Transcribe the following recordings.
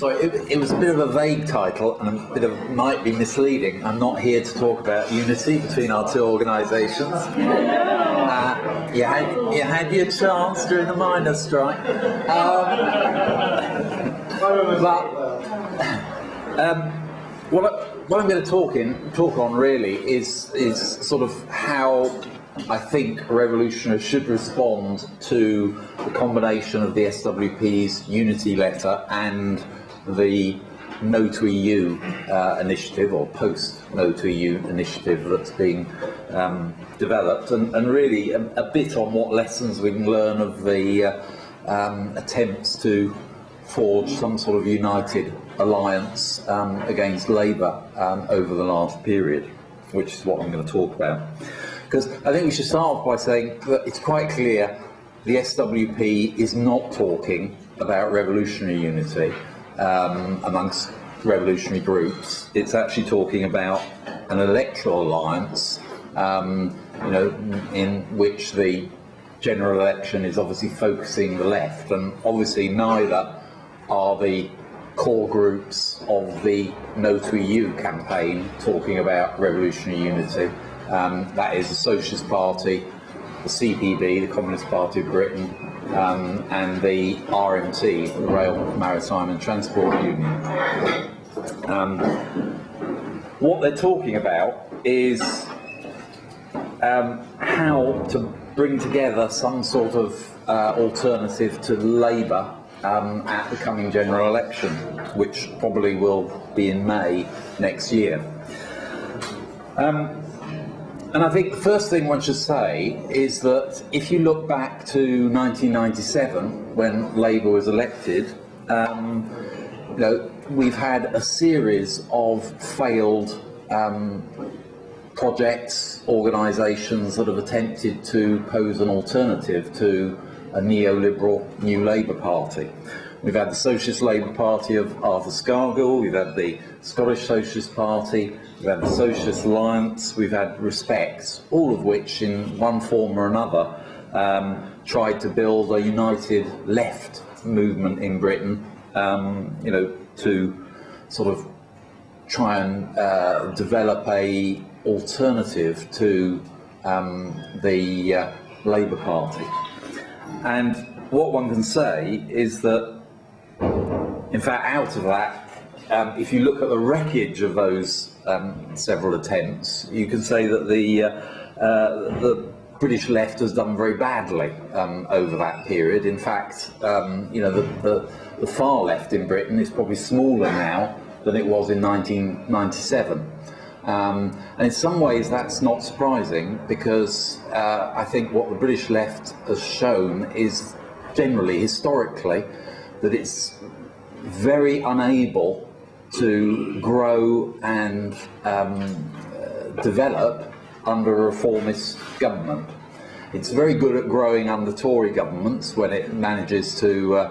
Sorry, it was a bit of a vague title and might be misleading. I'm not here to talk about unity between our two organisations. You had your chance during the miners' strike. What I'm going to talk on really is sort of how I think revolutionaries should respond to the combination of the SWP's unity letter and the No to EU initiative, or post-No to EU initiative that's being developed, and really a bit on what lessons we can learn of the attempts to forge some sort of united alliance against Labour over the last period, which is what I'm going to talk about. Because I think we should start off by saying that it's quite clear the SWP is not talking about revolutionary unity amongst revolutionary groups. It's actually talking about an electoral alliance, in which the general election is obviously focusing the left, and obviously neither are the core groups of the No to EU campaign talking about revolutionary unity. That is the Socialist Party, the CPB, the Communist Party of Britain, and the RMT, the Rail, Maritime and Transport Union. What they're talking about is how to bring together some sort of alternative to Labour at the coming general election, which probably will be in May next year. And I think the first thing one should say is that if you look back to 1997, when Labour was elected, we've had a series of failed projects, organisations that have attempted to pose an alternative to a neoliberal New Labour Party. We've had the Socialist Labour Party of Arthur Scargill, we've had the Scottish Socialist Party, we've had the Socialist Alliance, we've had Respect, all of which in one form or another tried to build a united left movement in Britain, to sort of try and develop a alternative to the Labour Party. And what one can say is that, in fact, out of that, if you look at the wreckage of those several attempts, you can say that the British left has done very badly over that period. In fact, the far left in Britain is probably smaller now than it was in 1997. And in some ways that's not surprising, because I think what the British left has shown is generally, historically, that it's very unable to grow and develop under a reformist government. It's very good at growing under Tory governments when it manages to,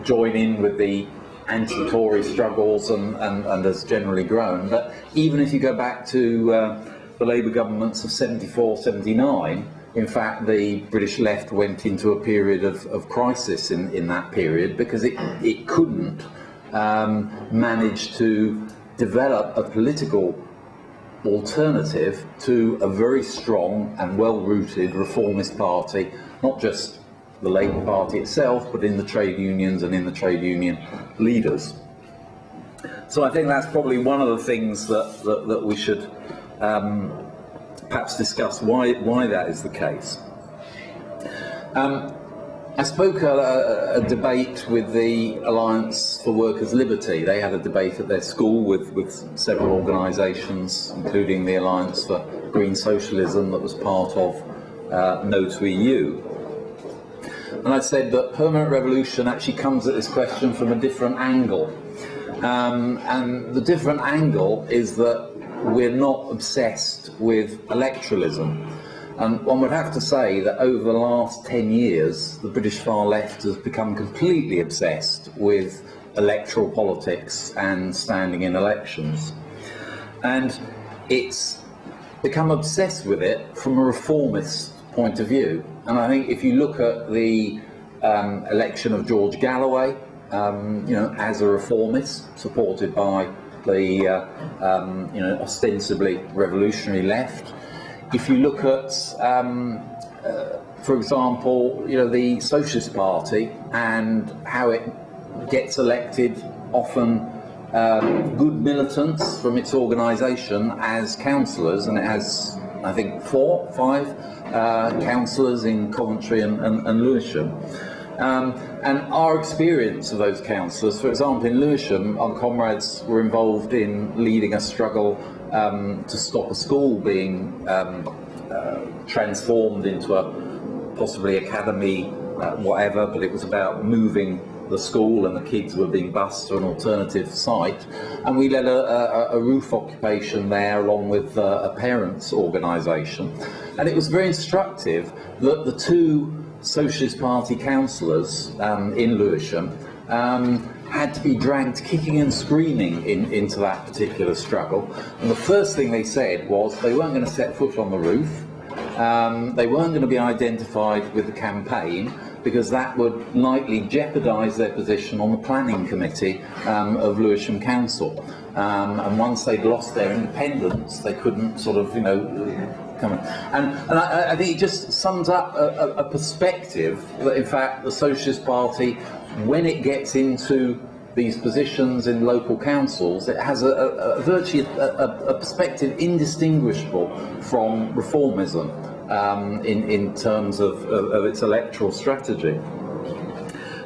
join in with the anti-Tory struggles and has generally grown. But even if you go back to the Labour governments of 74, 79, in fact the British left went into a period of crisis in that period, because it couldn't manage to develop a political alternative to a very strong and well-rooted reformist party, not just the Labour Party itself, but in the trade unions and in the trade union leaders. So I think that's probably one of the things that we should perhaps discuss why that is the case. I spoke at a debate with the Alliance for Workers' Liberty. They had a debate at their school with several organisations, including the Alliance for Green Socialism that was part of No to EU. And I said that permanent revolution actually comes at this question from a different angle. And the different angle is that we're not obsessed with electoralism. And one would have to say that over the last 10 years, the British far left has become completely obsessed with electoral politics and standing in elections. And it's become obsessed with it from a reformist point of view. And I think if you look at the election of George Galloway, as a reformist, supported by the ostensibly revolutionary left. If you look at, for example, the Socialist Party and how it gets elected, often good militants from its organisation as councillors, and it has, I think, 4 or 5 councillors in Coventry and Lewisham. And our experience of those councillors, for example, in Lewisham, our comrades were involved in leading a struggle to stop a school being transformed into a possibly academy, whatever, but it was about moving the school, and the kids were being bused to an alternative site, and we led a roof occupation there along with a parents' organisation. And it was very instructive that the 2 Socialist Party councillors in Lewisham had to be dragged kicking and screaming into that particular struggle. And the first thing they said was they weren't going to set foot on the roof, they weren't going to be identified with the campaign, because that would likely jeopardise their position on the planning committee of Lewisham Council. And once they'd lost their independence, they couldn't sort of, come in. And I think it just sums up a perspective that, in fact, the Socialist Party, when it gets into these positions in local councils, it has virtually a perspective indistinguishable from reformism. In terms of its electoral strategy.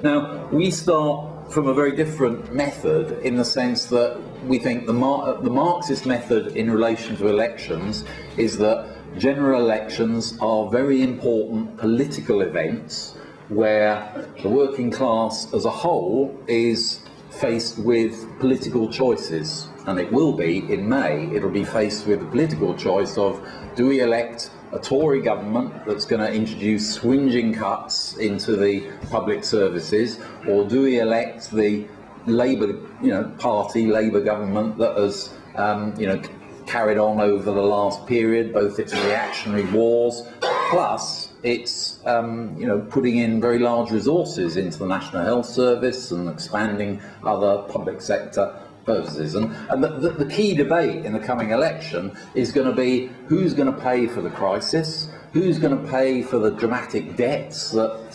Now, we start from a very different method, in the sense that we think the Marxist method in relation to elections is that general elections are very important political events where the working class as a whole is faced with political choices, and it will be in May. It'll be faced with the political choice of, do we elect a Tory government that's going to introduce swinging cuts into the public services, or do we elect the Labour, Party, Labour government that has, carried on over the last period, both its reactionary wars, plus its, putting in very large resources into the National Health Service and expanding other public sector purposes. And the key debate in the coming election is going to be who's going to pay for the crisis, who's going to pay for the dramatic debts that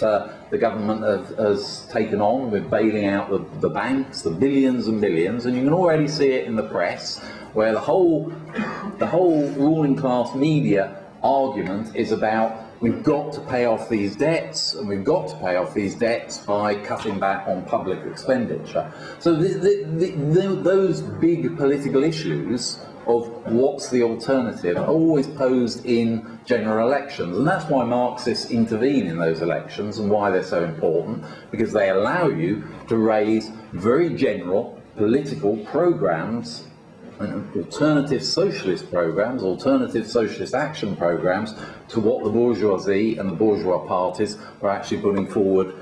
the government has taken on with bailing out the banks, the billions and billions. And you can already see it in the press, where the whole ruling class media argument is about, we've got to pay off these debts, and we've got to pay off these debts by cutting back on public expenditure. So those big political issues of what's the alternative are always posed in general elections, and that's why Marxists intervene in those elections and why they're so important, because they allow you to raise very general political programmes, alternative socialist programmes, alternative socialist action programmes to what the bourgeoisie and the bourgeois parties are actually putting forward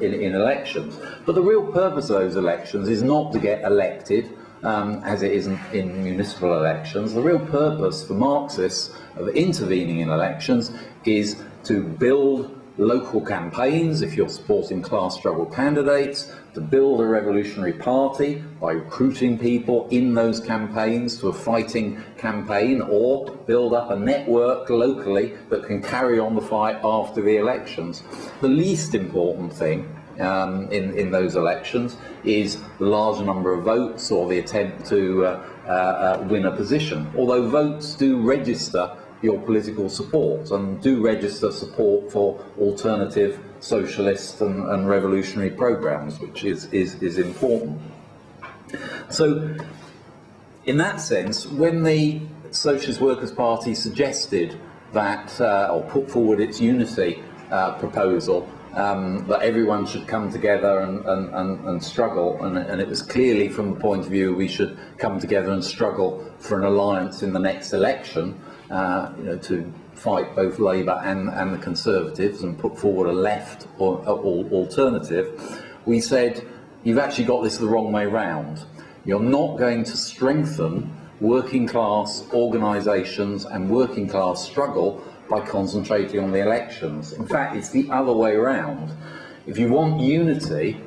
in elections. But the real purpose of those elections is not to get elected, as it isn't in municipal elections. The real purpose for Marxists of intervening in elections is to build local campaigns, if you're supporting class struggle candidates, to build a revolutionary party by recruiting people in those campaigns to a fighting campaign, or build up a network locally that can carry on the fight after the elections. The least important thing in those elections is the large number of votes or the attempt to win a position, although votes do register your political support and do register support for alternative socialist and revolutionary programmes, which is important. So in that sense, when the Socialist Workers' Party suggested that, or put forward its unity proposal, that everyone should come together and struggle, and it was clearly from the point of view we should come together and struggle for an alliance in the next election, to fight both Labour and the Conservatives and put forward a left or alternative. We said, you've actually got this the wrong way round. You're not going to strengthen working class organisations and working class struggle by concentrating on the elections. In fact, it's the other way around. If you want unity,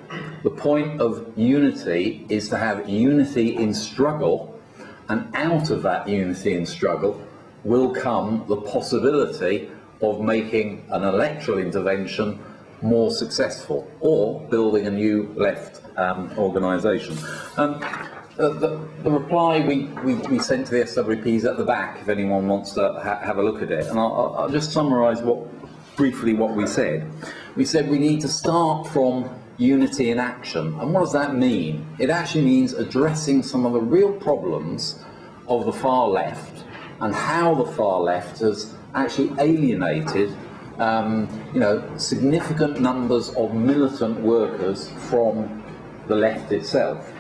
the point of unity is to have unity in struggle, and out of that unity in struggle will come the possibility of making an electoral intervention more successful, or building a new left organisation. The reply we sent to the SWP is at the back if anyone wants to have a look at it, and I'll just summarise briefly what we said. We said we need to start from unity in action. And what does that mean? It actually means addressing some of the real problems of the far left and how the far left has actually alienated significant numbers of militant workers from the left itself.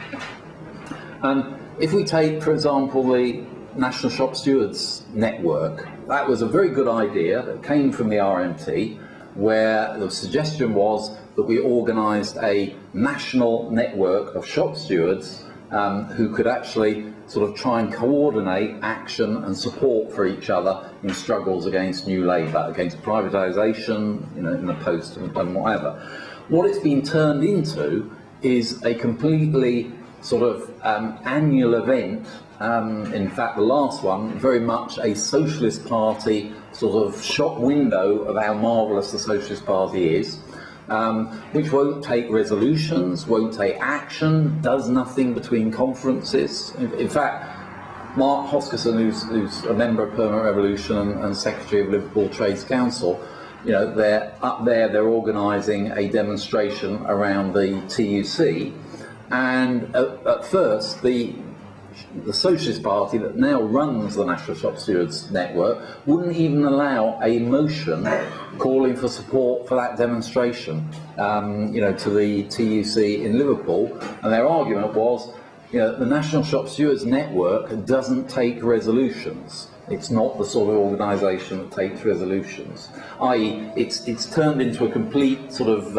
And if we take, for example, the National Shop Stewards Network, that was a very good idea that came from the RMT, where the suggestion was that we organised a national network of shop stewards who could actually sort of try and coordinate action and support for each other in struggles against New Labour, against privatisation, in the post and whatever. What it's been turned into is a completely sort of annual event. In fact, the last one, very much a Socialist Party sort of shop window of how marvellous the Socialist Party is, which won't take resolutions, won't take action, does nothing between conferences. In fact, Mark Hoskinson, who's a member of Permanent Revolution and Secretary of Liverpool Trades Council, they're up there, they're organising a demonstration around the TUC, and at first the Socialist Party that now runs the National Shop Stewards Network wouldn't even allow a motion calling for support for that demonstration, to the TUC in Liverpool. And their argument was, the National Shop Stewards Network doesn't take resolutions. It's not the sort of organisation that takes resolutions, i.e. it's turned into a complete sort of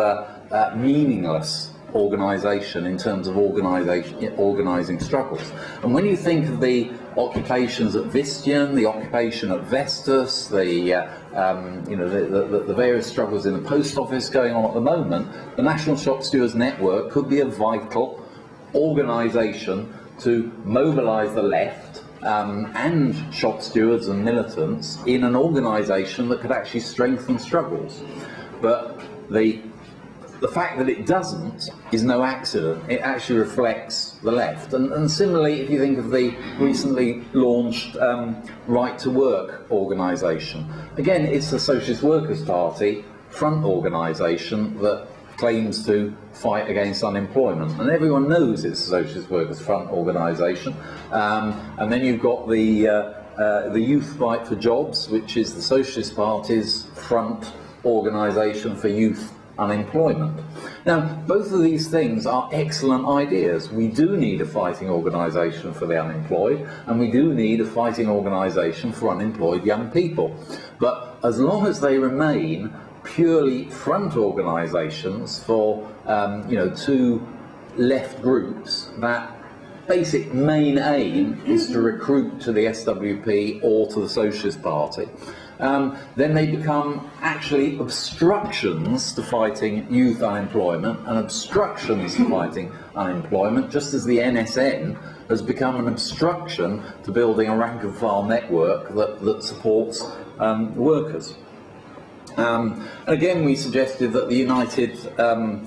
meaningless organisation in terms of organising struggles. And when you think of the occupations at Vistian, the occupation at Vestas, the various struggles in the post office going on at the moment, the National Shop Stewards Network could be a vital organisation to mobilise the left and shop stewards and militants in an organisation that could actually strengthen struggles. But the fact that it doesn't is no accident. It actually reflects the left. And similarly, if you think of the recently launched Right to Work organisation, again, it's the Socialist Workers' Party front organisation that claims to fight against unemployment. And everyone knows it's the Socialist Workers' Front organisation. And then you've got the Youth Fight for Jobs, which is the Socialist Party's front organisation for youth unemployment. Now, both of these things are excellent ideas. We do need a fighting organisation for the unemployed, and we do need a fighting organisation for unemployed young people. But as long as they remain purely front organisations for, two left groups, that basic main aim is to recruit to the SWP or to the Socialist Party, then they become actually obstructions to fighting youth unemployment and obstructions to fighting unemployment, just as the NSN has become an obstruction to building a rank and file network that supports workers. Again, we suggested that the United, the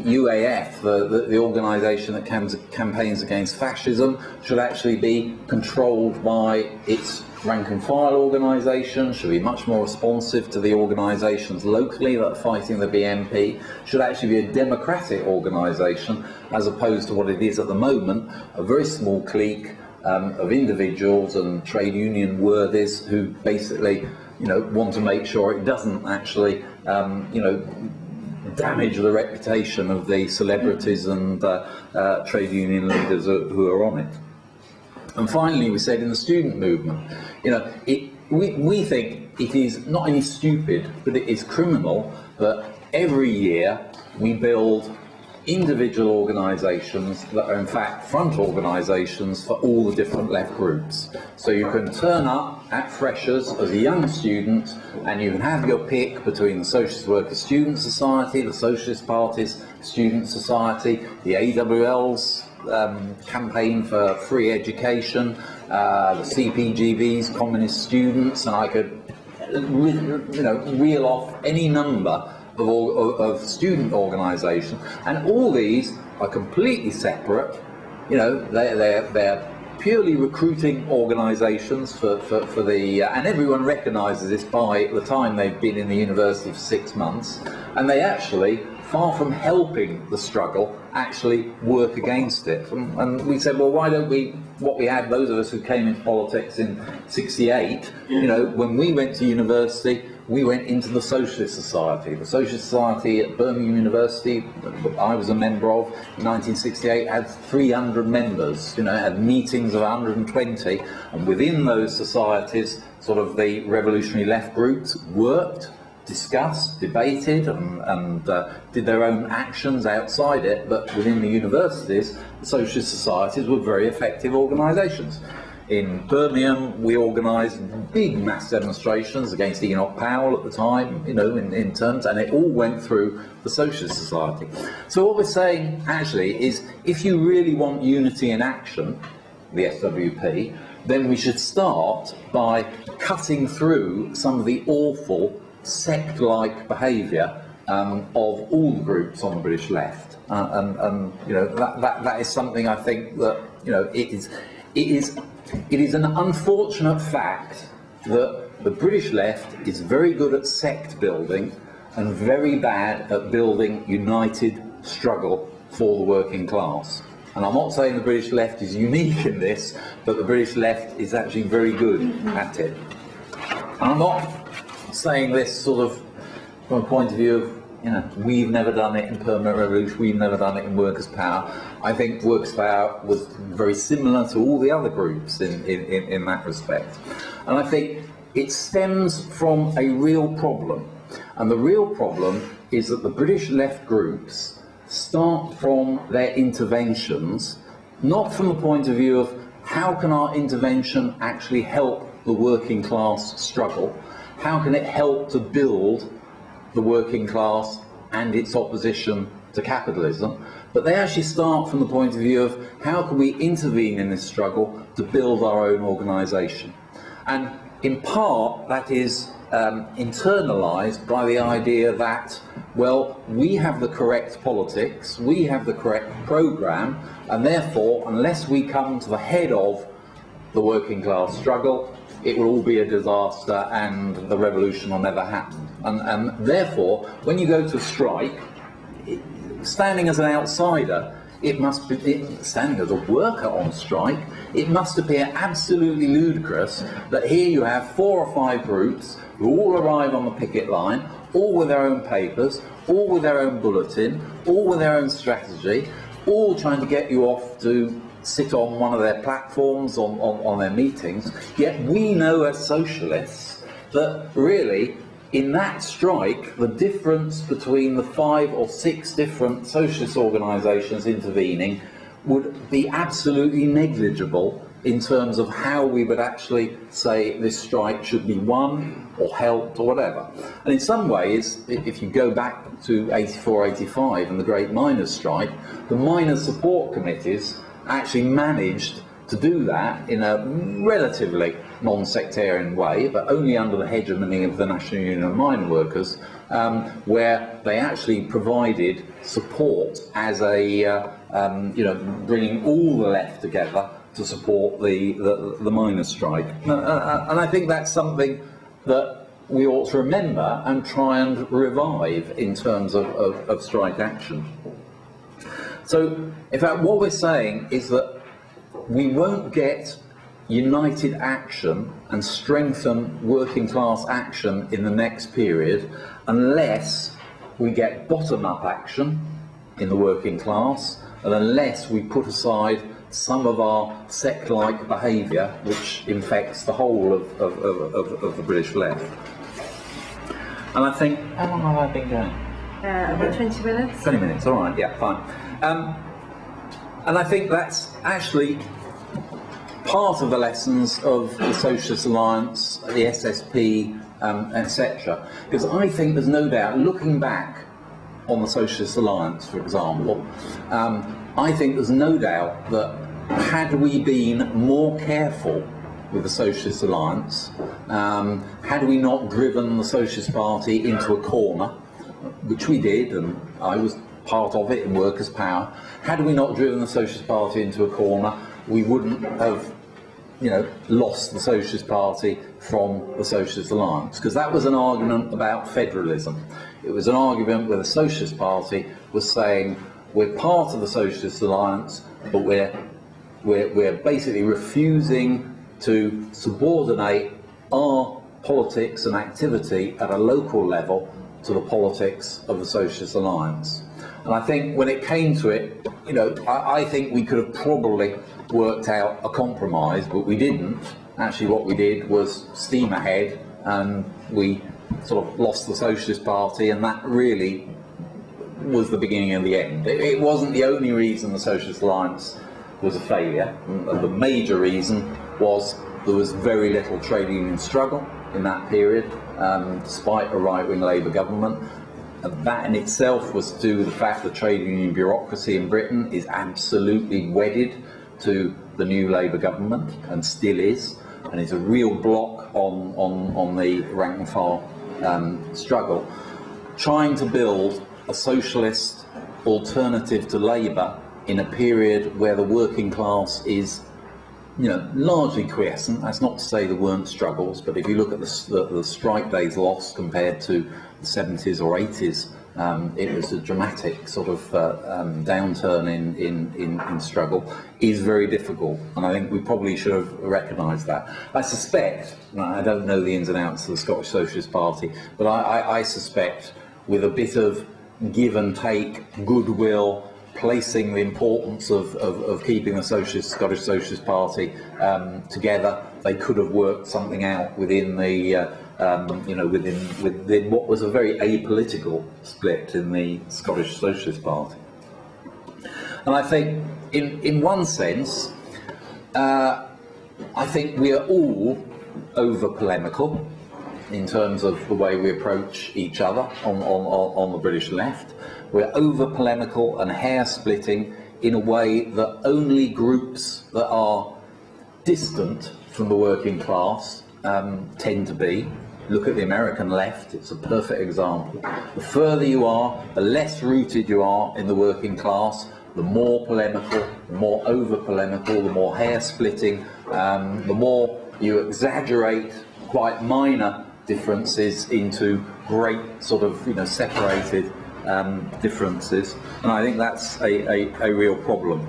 UAF, the organisation that campaigns against fascism, should actually be controlled by its rank and file organisation, should be much more responsive to the organisations locally that are fighting the BNP, should actually be a democratic organisation as opposed to what it is at the moment, a very small clique of individuals and trade union worthies who basically want to make sure it doesn't actually damage the reputation of the celebrities and trade union leaders who are on it. And finally, we said in the student movement, we think it is not only stupid, but it is criminal that every year we build individual organisations that are in fact front organisations for all the different left groups. So you can turn up at Freshers as a young student and you can have your pick between the Socialist Workers Student Society, the Socialist Party's Student Society, the AWL's campaign for free education, the CPGB's Communist Students, and I could reel off any number of student organisations, and all these are completely separate. They're purely recruiting organisations for the and everyone recognises this by the time they've been in the university for 6 months, and they actually, far from helping the struggle, actually work against it. And we said, well, why don't we, what we had, those of us who came into politics in '68, when we went to university, we went into the Socialist Society. The Socialist Society at Birmingham University, that I was a member of in 1968, had 300 members, had meetings of 120, and within those societies, sort of the revolutionary left groups worked, discussed, debated, and did their own actions outside it, but within the universities, the Socialist Societies were very effective organisations. In Birmingham, we organised big mass demonstrations against Enoch Powell at the time, in terms, and it all went through the Socialist Society. So what we're saying, actually, is if you really want unity in action, the SWP, then we should start by cutting through some of the awful sect-like behaviour of all the groups on the British left. That is something I think that, it is an unfortunate fact that the British left is very good at sect building and very bad at building united struggle for the working class. And I'm not saying the British left is unique in this, but the British left is actually very good at it. And I'm not saying this sort of from a point of view of, we've never done it in permanent revolution, we've never done it in workers' power. I think workers' power was very similar to all the other groups in that respect. And I think it stems from a real problem. And the real problem is that the British left groups start from their interventions, not from the point of view of how can our intervention actually help the working class struggle, how can it help to build the working class and its opposition to capitalism, but they actually start from the point of view of how can we intervene in this struggle to build our own organisation. And in part that is internalised by the idea that, well, we have the correct politics, we have the correct programme, and therefore unless we come to the head of the working class struggle, it will all be a disaster and the revolution will never happen. And therefore, when you go to strike, standing as an outsider, standing as a worker on strike, it must appear absolutely ludicrous that here you have 4 or 5 groups who all arrive on the picket line, all with their own papers, all with their own bulletin, all with their own strategy, all trying to get you off to sit on one of their platforms, on their meetings. Yet we know as socialists that really in that strike the difference between the 5 or 6 different socialist organisations intervening would be absolutely negligible in terms of how we would actually say this strike should be won or helped or whatever. And in some ways, if you go back to 84, 85 and the great miners' strike, the miners' support committees actually managed to do that in a relatively non-sectarian way, but only under the hegemony of the National Union of Mine Workers, where they actually provided support as a, bringing all the left together to support the miners' strike. And I think that's something that we ought to remember and try and revive in terms of strike action. So, in fact, what we're saying is that we won't get united action and strengthen working class action in the next period unless we get bottom-up action in the working class and unless we put aside some of our sect-like behaviour which infects the whole of the British left. And I think, how long have I been going? About 20 minutes. 20 minutes, all right, yeah, fine. And I think that's actually part of the lessons of the Socialist Alliance, the SSP, etc. Because I think there's no doubt, looking back on the Socialist Alliance, for example, I think there's no doubt that had we been more careful with the Socialist Alliance, had we not driven the Socialist Party into a corner, which we did, and I was part of it in Workers' Power, had we not driven the Socialist Party into a corner, we wouldn't have lost the Socialist Party from the Socialist Alliance, because that was an argument about federalism. It was an argument where the Socialist Party was saying, we're part of the Socialist Alliance, but we're basically refusing to subordinate our politics and activity at a local level to the politics of the Socialist Alliance. And I think when it came to it, I think we could have probably worked out a compromise, but we didn't. Actually, what we did was steam ahead, and we sort of lost the Socialist Party, and that really was the beginning of the end. It wasn't the only reason the Socialist Alliance was a failure. The major reason was there was very little trade union struggle in that period, despite a right-wing Labour government. And that in itself was due to the fact that trade union bureaucracy in Britain is absolutely wedded to the new Labour government, and still is, and is a real block on the rank and file struggle. Trying to build a socialist alternative to Labour in a period where the working class is largely quiescent. That's not to say there weren't struggles, but if you look at the strike days lost compared to the 70s or 80s, it was a dramatic sort of downturn in struggle, is very difficult, and I think we probably should have recognised that. I suspect, I don't know the ins and outs of the Scottish Socialist Party, but I suspect with a bit of give and take, goodwill, placing the importance of keeping the Scottish Socialist Party together, they could have worked something out within the within what was a very apolitical split in the Scottish Socialist Party. And I think, in one sense, I think we are all over polemical in terms of the way we approach each other on the British left. We're over polemical and hair splitting in a way that only groups that are distant from the working class tend to be. Look at the American left, it's a perfect example. The further you are, the less rooted you are in the working class, the more polemical, the more over polemical, the more hair splitting, the more you exaggerate quite minor differences into great sort of separated differences, and I think that's a real problem.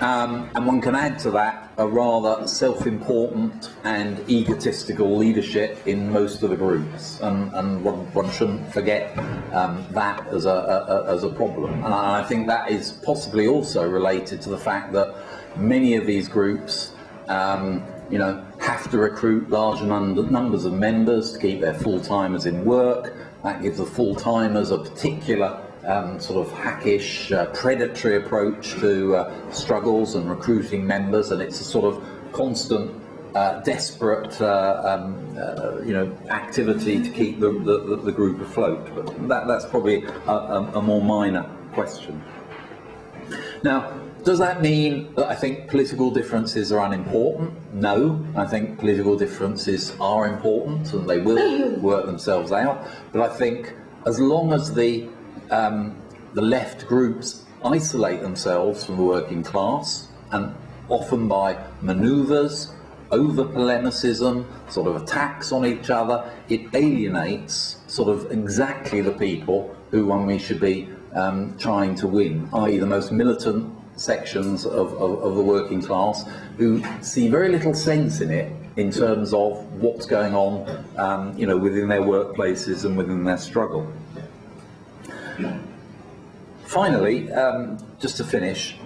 And one can add to that a rather self-important and egotistical leadership in most of the groups, and one shouldn't forget that as a problem. And I think that is possibly also related to the fact that many of these groups have to recruit large numbers of members to keep their full-timers in work. That gives the full-timers a particular sort of hackish, predatory approach to struggles and recruiting members, and it's a sort of constant, desperate, activity to keep the group afloat. But that's probably a more minor question. Now, does that mean that I think political differences are unimportant? No, I think political differences are important, and they will work themselves out. But I think as long as the left groups isolate themselves from the working class, and often by manoeuvres, over-polemicism, sort of attacks on each other, it alienates sort of exactly the people who we should be trying to win, i.e. the most militant sections of the working class, who see very little sense in it in terms of what's going on within their workplaces and within their struggle. Finally, just to finish,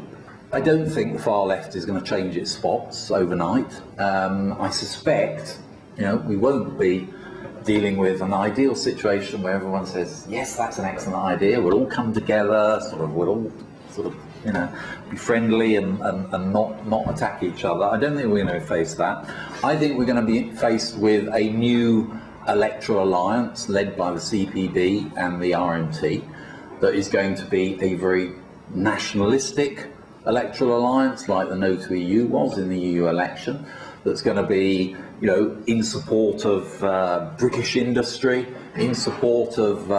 I don't think the far left is going to change its spots overnight. I suspect we won't be dealing with an ideal situation where everyone says, yes, that's an excellent idea, we'll all come together, we'll all be friendly and not attack each other. I don't think we're going to face that. I think we're going to be faced with a new electoral alliance led by the CPB and the RMT that is going to be a very nationalistic electoral alliance like the No to EU was in the EU election, that's going to be, in support of British industry, in support of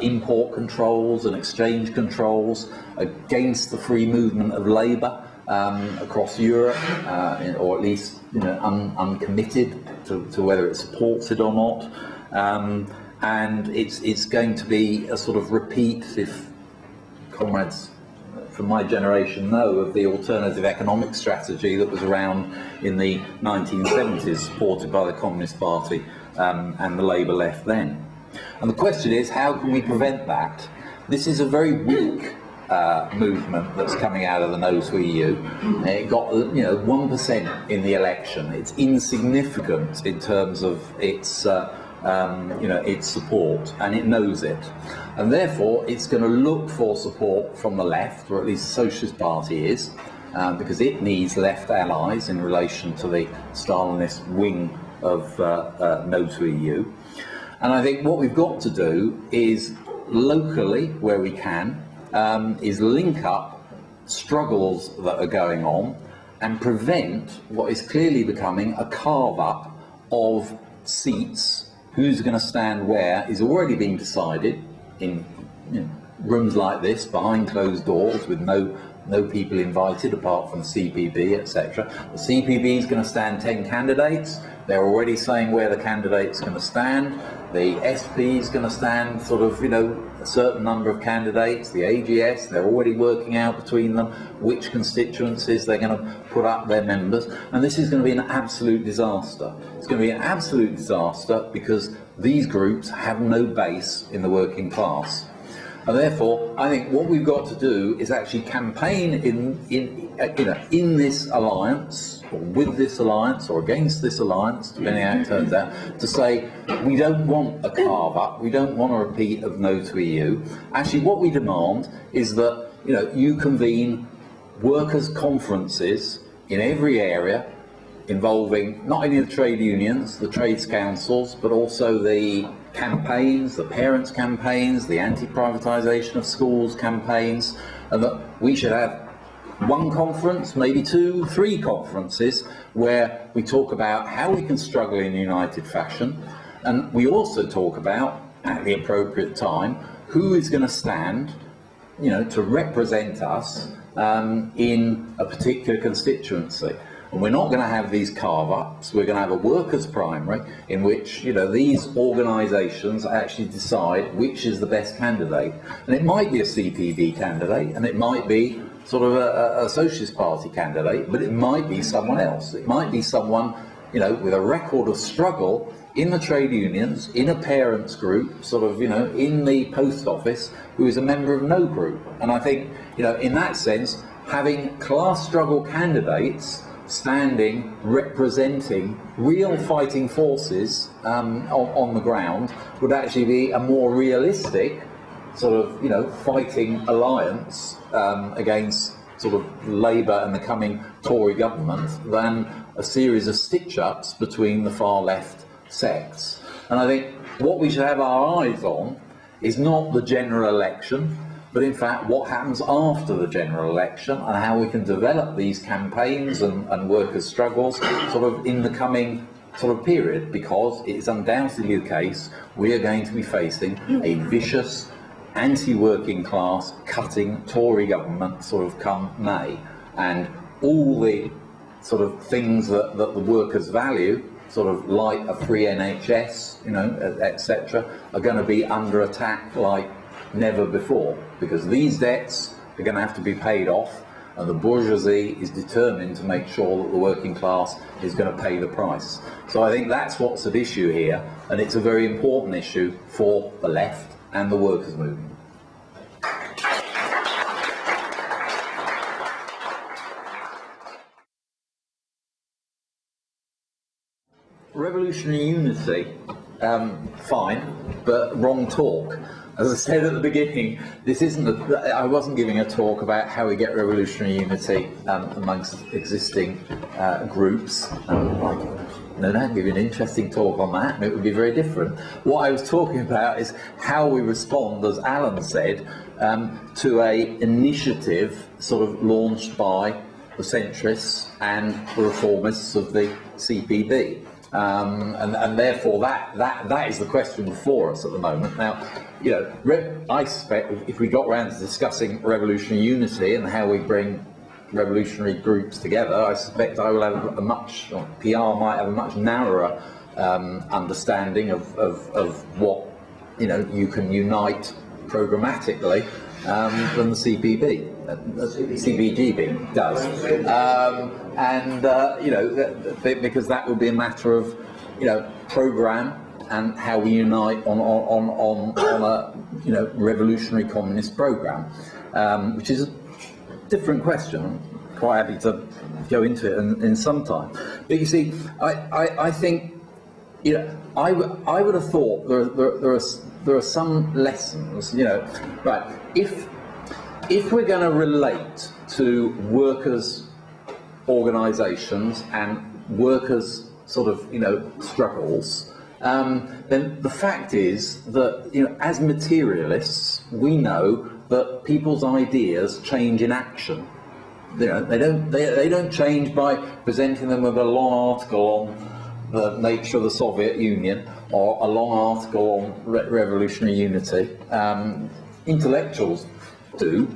import controls and exchange controls, against the free movement of labour across Europe, or at least uncommitted to whether it supports it or not. And it's going to be a sort of repeat, if comrades from my generation know, of the alternative economic strategy that was around in the 1970s, supported by the Communist Party and the Labour left then. And the question is, how can we prevent that? This is a very weak movement that's coming out of the No to EU. It got 1% in the election. It's insignificant in terms of its its support, and it knows it, and therefore it's going to look for support from the left, or at least the Socialist Party is, because it needs left allies in relation to the Stalinist wing of No to EU. And I think what we've got to do is locally, where we can, is link up struggles that are going on and prevent what is clearly becoming a carve up of seats. Who's going to stand where is already being decided in rooms like this, behind closed doors, with no people invited apart from the CPB, etc. The CPB is going to stand 10 candidates. They're already saying where the candidate's going to stand. The SP is going to stand a certain number of candidates. The AGS, they're already working out between them which constituencies they're going to put up their members. And this is going to be an absolute disaster. It's going to be an absolute disaster because these groups have no base in the working class. And therefore, I think what we've got to do is actually campaign in this alliance, or with this alliance, or against this alliance, depending how it turns out, to say we don't want a carve-up, we don't want a repeat of No to EU. Actually, what we demand is that you convene workers' conferences in every area, involving not only the trade unions, the trades councils, but also the campaigns, the parents' campaigns, the anti-privatisation of schools campaigns, and that we should have one conference, maybe 2, 3 conferences, where we talk about how we can struggle in united fashion, and we also talk about, at the appropriate time, who is going to stand, to represent us in a particular constituency. And we're not going to have these carve-ups. We're going to have a workers' primary in which these organisations actually decide which is the best candidate. And it might be a CPB candidate, and it might be sort of a Socialist Party candidate, but it might be someone else. It might be someone with a record of struggle in the trade unions, in a parents group, in the post office, who is a member of no group. And I think in that sense, having class struggle candidates standing, representing real fighting forces on the ground would actually be a more realistic fighting alliance against Labour and the coming Tory government than a series of stitch-ups between the far left sects. And I think what we should have our eyes on is not the general election, but in fact what happens after the general election and how we can develop these campaigns and workers' struggles in the coming period, because it is undoubtedly the case we are going to be facing a vicious anti-working class cutting Tory government come May, and all the things that the workers value, like a free NHS, etc., are going to be under attack like never before, because these debts are going to have to be paid off, and the bourgeoisie is determined to make sure that the working class is going to pay the price. So I think that's what's at issue here, and it's a very important issue for the left and the workers' movement. Revolutionary unity fine, but wrong talk. As I said at the beginning, this isn't. I wasn't giving a talk about how we get revolutionary unity amongst existing groups. No, I'd give you an interesting talk on that, and it would be very different. What I was talking about is how we respond, as Alan said, to a initiative sort of launched by the centrists and the reformists of the CPB. And therefore that is the question before us at the moment. Now, you know, I suspect if we got round to discussing revolutionary unity and how we bring revolutionary groups together, I suspect I will have PR might have a much narrower understanding of what, you know, you can unite programmatically than the CBGB does, you know, because that would be a matter of, you know, programme and how we unite on a, you know, revolutionary communist programme, which is a different question. I'm quite happy to go into it in some time. But you see, I think, you know, I would have thought there are some lessons, you know, right, if we're going to relate to workers' organisations and workers' sort of, you know, struggles, then the fact is that, you know, as materialists, we know that people's ideas change in action. You know, they don't change by presenting them with a long article on the nature of the Soviet Union or a long article on revolutionary unity. Intellectuals do.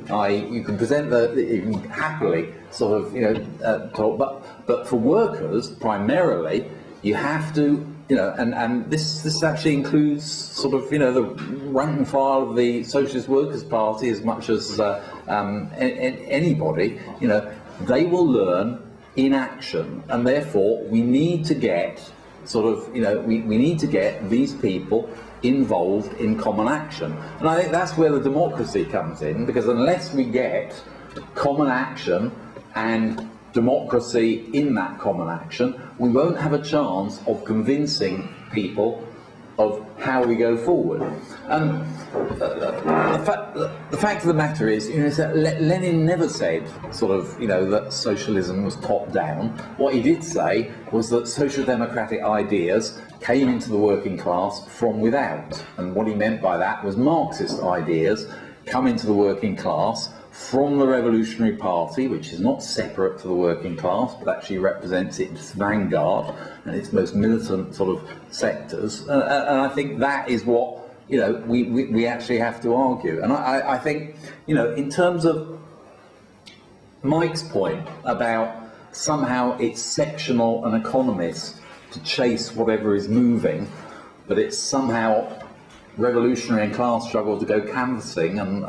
You can present you can happily sort of, you know, talk, but for workers primarily, you have to, you know, and this actually includes sort of, you know, the rank and file of the Socialist Workers' Party as much as anybody. You know, they will learn in action, and therefore we need to get sort of, you know, we need to get these people involved in common action. And I think that's where the democracy comes in, because unless we get common action and democracy in that common action, we won't have a chance of convincing people of how we go forward. And the fact of the matter is, you know, that Lenin never said sort of, you know, that socialism was top down. What he did say was that social democratic ideas came into the working class from without. And what he meant by that was Marxist ideas come into the working class from the Revolutionary Party, which is not separate to the working class, but actually represents its vanguard and its most militant sort of sectors. And I think that is what, you know, we actually have to argue. And I think, you know, in terms of Mike's point about somehow it's sectional and economist to chase whatever is moving, but it's somehow revolutionary and class struggle to go canvassing and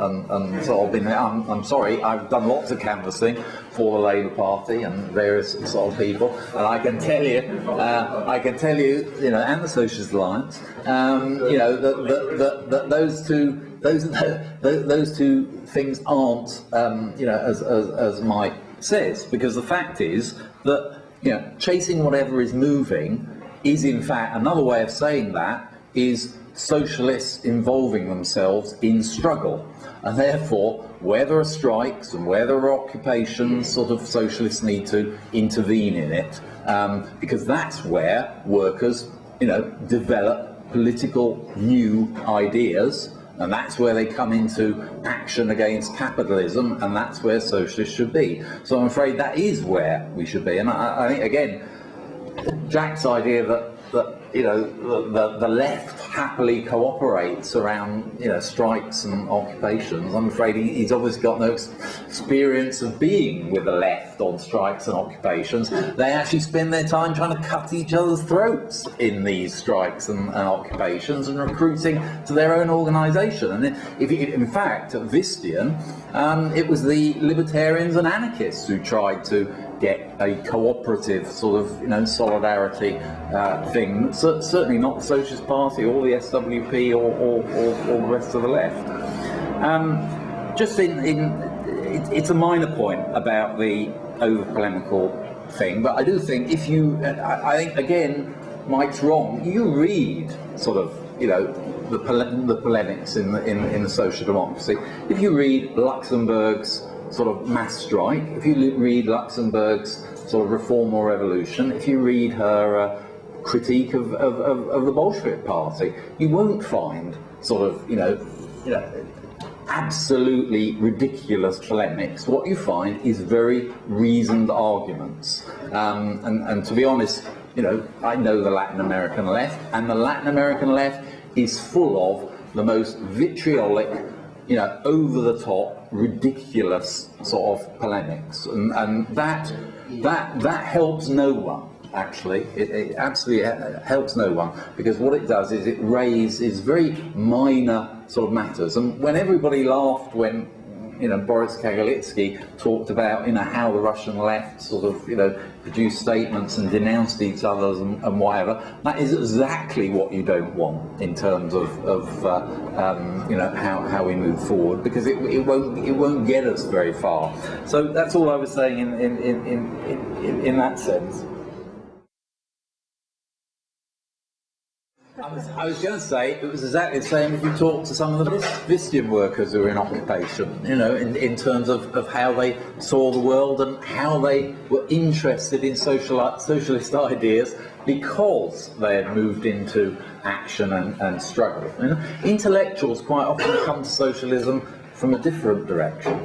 sort of I'm sorry, I've done lots of canvassing for the Labour Party and various sort of people, and I can tell you, you know, and the Socialist Alliance, you know, that those two things aren't, you know, as Mike says, because the fact is that, you know, chasing whatever is moving is in fact, another way of saying that is socialists involving themselves in struggle, and therefore where there are strikes and where there are occupations, sort of socialists need to intervene in it, because that's where workers, you know, develop political new ideas, and that's where they come into action against capitalism, and that's where socialists should be. So I'm afraid that is where we should be. And I think, again, Jack's idea that you know, the left happily cooperates around, you know, strikes and occupations. I'm afraid he's obviously got no experience of being with the left on strikes and occupations. They actually spend their time trying to cut each other's throats in these strikes and occupations and recruiting to their own organisation. And in fact, at Vistian, it was the libertarians and anarchists who tried to get a cooperative sort of, you know, solidarity thing. Certainly not the Socialist Party or the SWP or the rest of the left. It's a minor point about the over-polemical thing, but I do think I think again, Mike's wrong. You read sort of, the polemics in the social democracy. If you read Luxembourg's sort of mass strike, if you read Luxembourg's sort of reform or revolution, if you read her critique of the Bolshevik Party, you won't find sort of, absolutely ridiculous polemics. What you find is very reasoned arguments. And to be honest, I know the Latin American left, and the Latin American left is full of the most vitriolic, over the top, ridiculous sort of polemics, and that helps no one. Actually, it absolutely helps no one, because what it does is it raises very minor sort of matters. And when everybody laughed when Boris Kagarlitsky talked about how the Russian left sort of produced statements and denounced each other and whatever, that is exactly what you don't want in terms of how we move forward, because it won't get us very far. So that's all I was saying in that sense. I was going to say it was exactly the same if you talk to some of the Vistian workers who are in occupation, in terms of how they saw the world and how they were interested in socialist ideas because they had moved into action and struggle. Intellectuals quite often come to socialism from a different direction.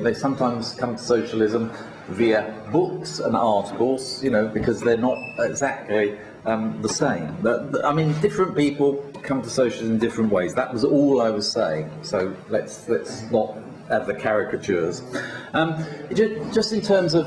They sometimes come to socialism via books and articles, because they're not exactly the same. I mean, different people come to socialism in different ways. That was all I was saying. So let's not have the caricatures. Just in terms of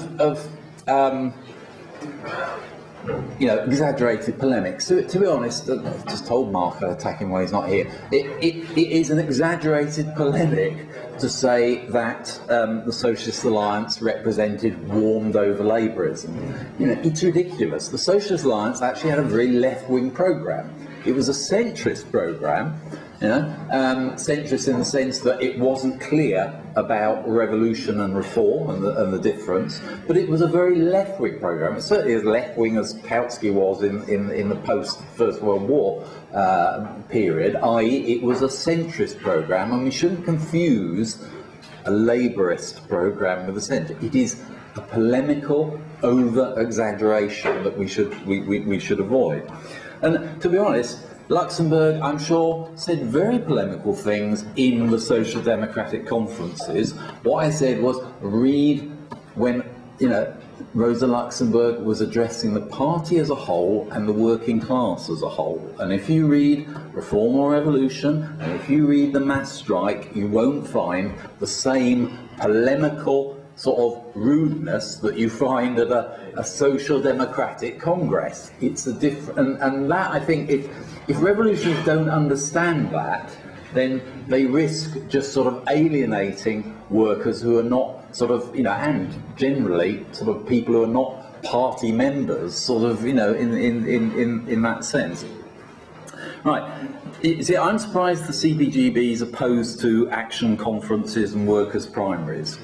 exaggerated polemics. To be honest, I've just told Mark I'd attack him while he's not here. It is an exaggerated polemic to say that the Socialist Alliance represented warmed over Labourism. It's ridiculous. The Socialist Alliance actually had a very left-wing programme. It was a centrist programme, centrist in the sense that it wasn't clear about revolution and reform and the difference, but it was a very left-wing programme. It's certainly as left-wing as Kautsky was in the post-First World War period, i.e. it was a centrist programme, and we shouldn't confuse a Labourist programme with a centre. It is a polemical over-exaggeration that we should avoid. And to be honest, Luxembourg, I'm sure, said very polemical things in the Social Democratic conferences. What I said was, read when, Rosa Luxemburg was addressing the party as a whole and the working class as a whole. And if you read Reform or Revolution, and if you read the mass strike, you won't find the same polemical sort of rudeness that you find at a social democratic congress. It's a different, and that, I think, if revolutionaries don't understand that, then they risk just sort of alienating workers who are not sort of, and generally sort of people who are not party members, sort of, in that sense. Right. See, I'm surprised the CPGB is opposed to action conferences and workers' primaries,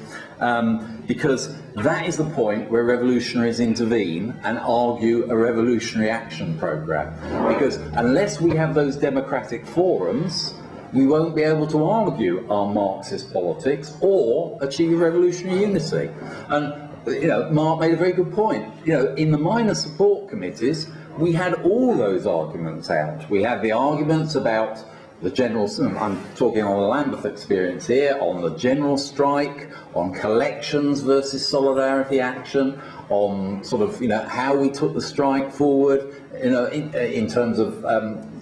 because that is the point where revolutionaries intervene and argue a revolutionary action programme. Because unless we have those democratic forums, we won't be able to argue our Marxist politics or achieve revolutionary unity. And Mark made a very good point. In the minor support committees, we had all those arguments out. We had the arguments about the general, I'm talking on the Lambeth experience here, on the general strike, on collections versus solidarity action, on sort of, how we took the strike forward, in terms of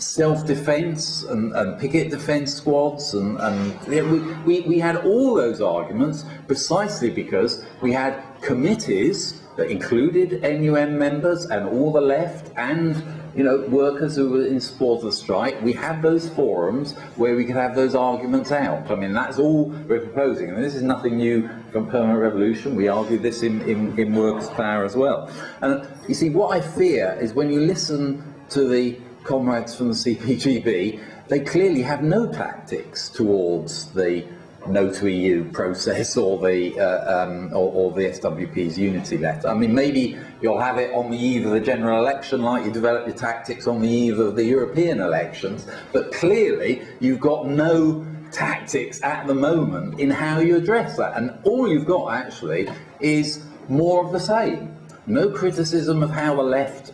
self-defence and picket defence squads, we had all those arguments precisely because we had committees that included NUM members and all the left and workers who were in support of the strike. We had those forums where we could have those arguments out. I mean, that's all we're proposing, and this is nothing new from Permanent Revolution. We argued this in Workers' Power as well. And you see, what I fear is when you listen to the comrades from the CPGB, they clearly have no tactics towards the no to EU process or the SWP's unity letter. I mean, maybe you'll have it on the eve of the general election, like you develop your tactics on the eve of the European elections, but clearly you've got no tactics at the moment in how you address that, and all you've got actually is more of the same. No criticism of how the left,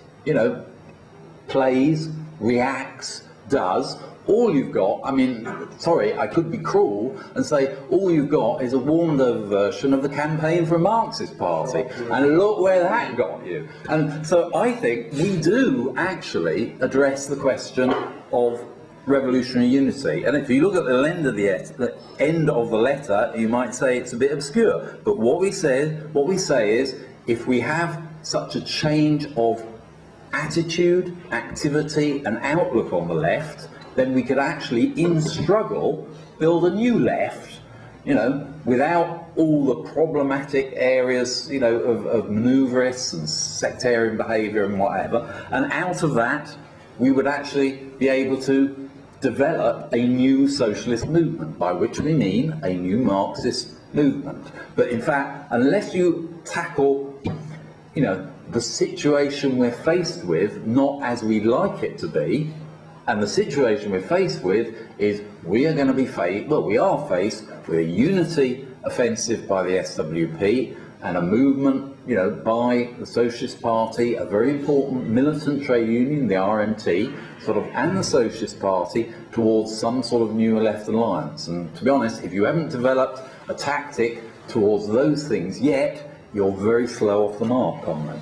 plays, reacts, does. All you've got, I mean, sorry, I could be cruel and say all you've got is a warmed-over version of the campaign for a Marxist party, and look where that got you. And so I think we do actually address the question of revolutionary unity. And if you look at the end of the letter, you might say it's a bit obscure. But what we say is, if we have such a change of attitude, activity, and outlook on the left, then we could actually, in struggle, build a new left, without all the problematic areas, of manoeuvrist and sectarian behaviour and whatever. And out of that, we would actually be able to develop a new socialist movement, by which we mean a new Marxist movement. But in fact, unless you tackle, the situation we're faced with, not as we'd like it to be, and the situation we're faced with is we are going to be we are faced with a unity offensive by the SWP and a movement, by the Socialist Party, a very important militant trade union, the RMT, and the Socialist Party towards some sort of new left alliance. And to be honest, if you haven't developed a tactic towards those things yet, you're very slow off the mark, comrades.